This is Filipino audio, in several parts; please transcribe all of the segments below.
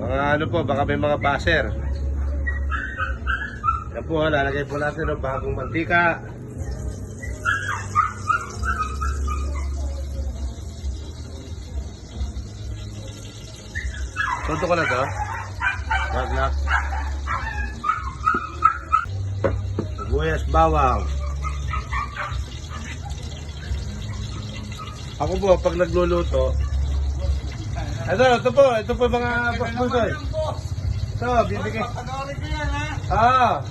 Mga ano po, baka may mga baser. Yan po, lalagay po natin ng bagong mantika. Toto ko na to. Wag na. Sibuyas, bawang. Ako po, pag nagluluto, ito po mga boss boy. Ito, bibigay. Ah.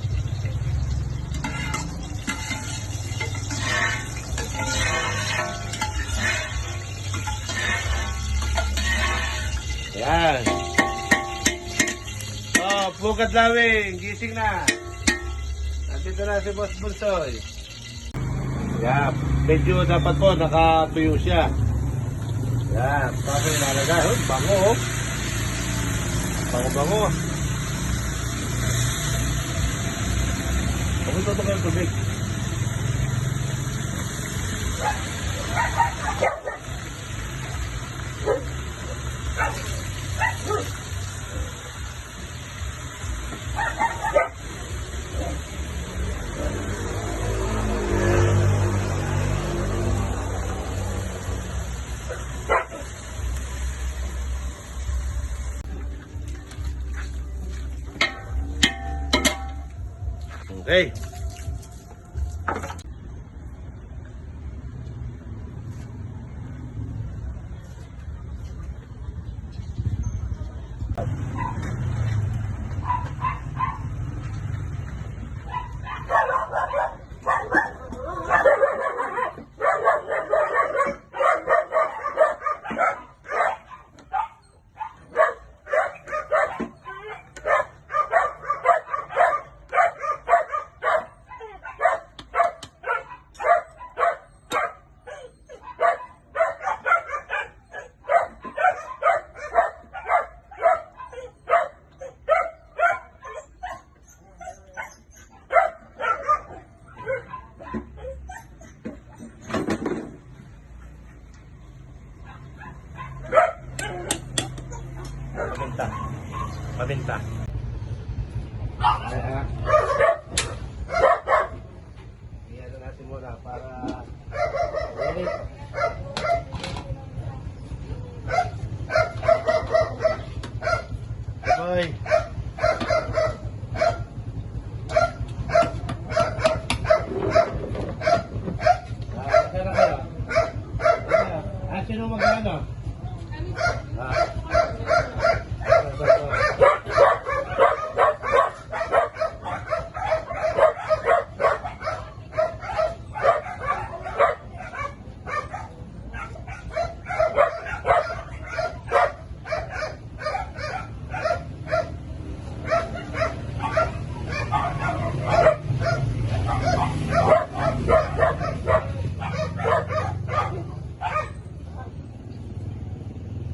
Yan. Oh, Pugad Lawing, gising na. Nandito na si Boss Bunsoy. Yan, medyo dapat po nakatuyo siya. Yan, tapos nalagay. Oh, bango oh. Bango. Bakit ito kayo tubig? Okay. Paminta. Iyan natin muna para ulit. Okay. Sino mag-ano?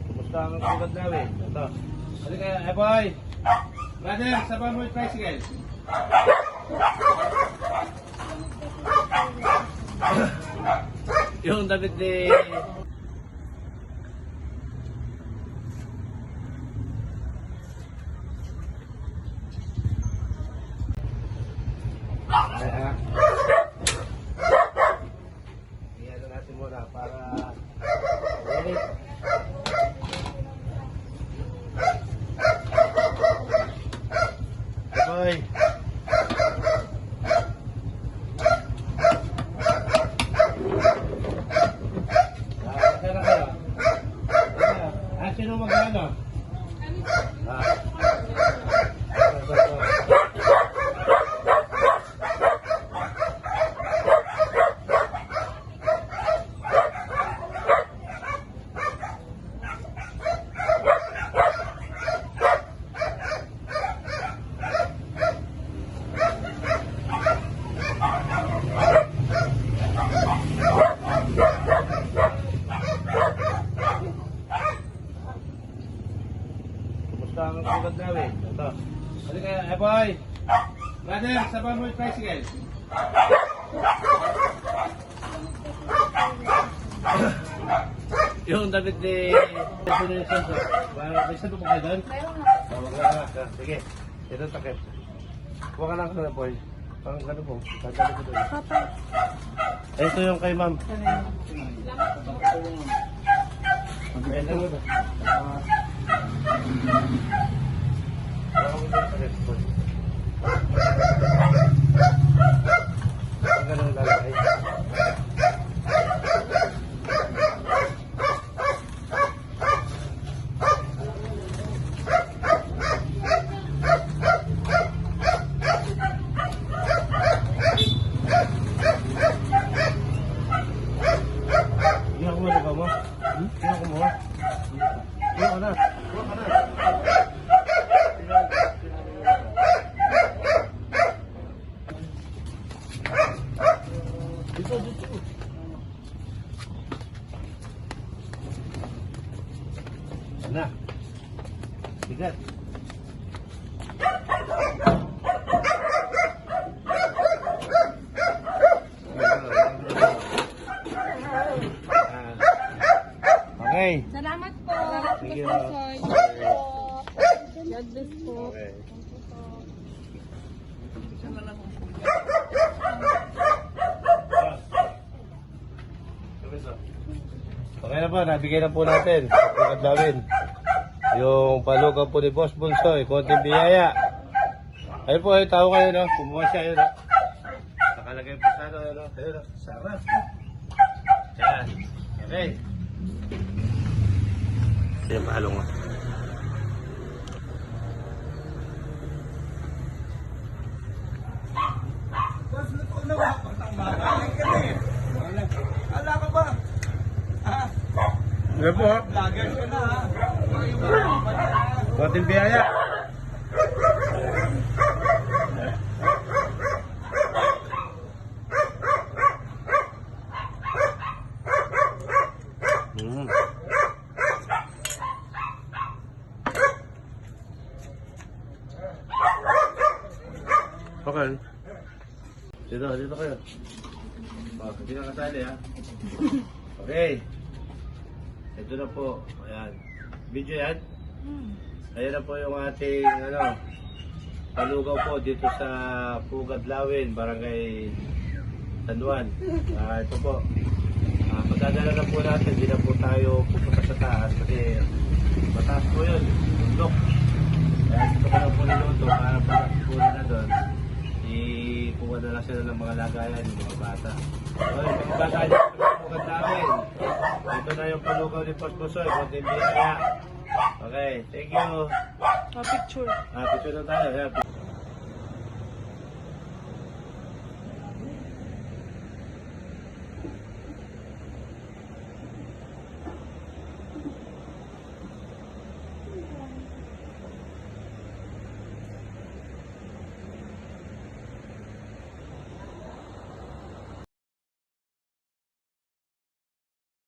Kumusta ang Pugad Lawing? Ito. Halika, boy! Brother, sabahan mo yung tricycle. Yung damit ni... Iyan natin muna para ulit. Okay. Sino mag-ano? Kumusta ang Pugad Lawing? Ito. Halika, boy! Brother, sabahan mo yung tricycle. Yung damit ni Destination. May sando po kayo doon? Meron na. Wag na. Sige. Ito takip. Huwag ka lang ka na, boy. Parang gano'n po. Tatali ko doon. Papa. Ito yung kay ma'am. Ito mo na. Wala kami doon takip, boy. Ang gano'n lalaki. Iyak mo na ba mo? Iyak mo? Iyak ka na. Iyak ka na. Dito, dito. Ano? Bigat. Okay. Salamat po. Sige. Soy. God bless po. Okay. Okay na po, nabigay na po natin. Pagkat namin. Yung palugaw po ni Boss Bunsoy, konting biyaya. Ayun po, ayun, tao kayo, no? Kumuha siya, ayun, no? Nakalagay po sa ano, no? Ayun, no? Sarap. Yan. Okay. Yan, pahalong mo. Ala ka ba? Ano po, ha? Vlogger ka na ha? Konting biyaya. Okay. Dito kayo. Hindi na kasali, ha? Okay. Ito na po. Ayan. Video yan. Ayan na po yung ating, palugaw po dito sa Pugad Lawin, Barangay San Juan. Ito po. Pagdadala na po natin, hindi na po tayo pupunta sa taas kasi mataas po yun. Bundok. Kaya dito ko na po niluto para pagkakunin na doon. Ikuha na lang sila ng mga lagayan, yung mga bata. So, yung mga bata dito sa Pugad Lawin. Ito na yung palugaw ni Boss Bunsoy. Konting biyaya. Okay, thank you. Picture. Picture na tayo. Yeah,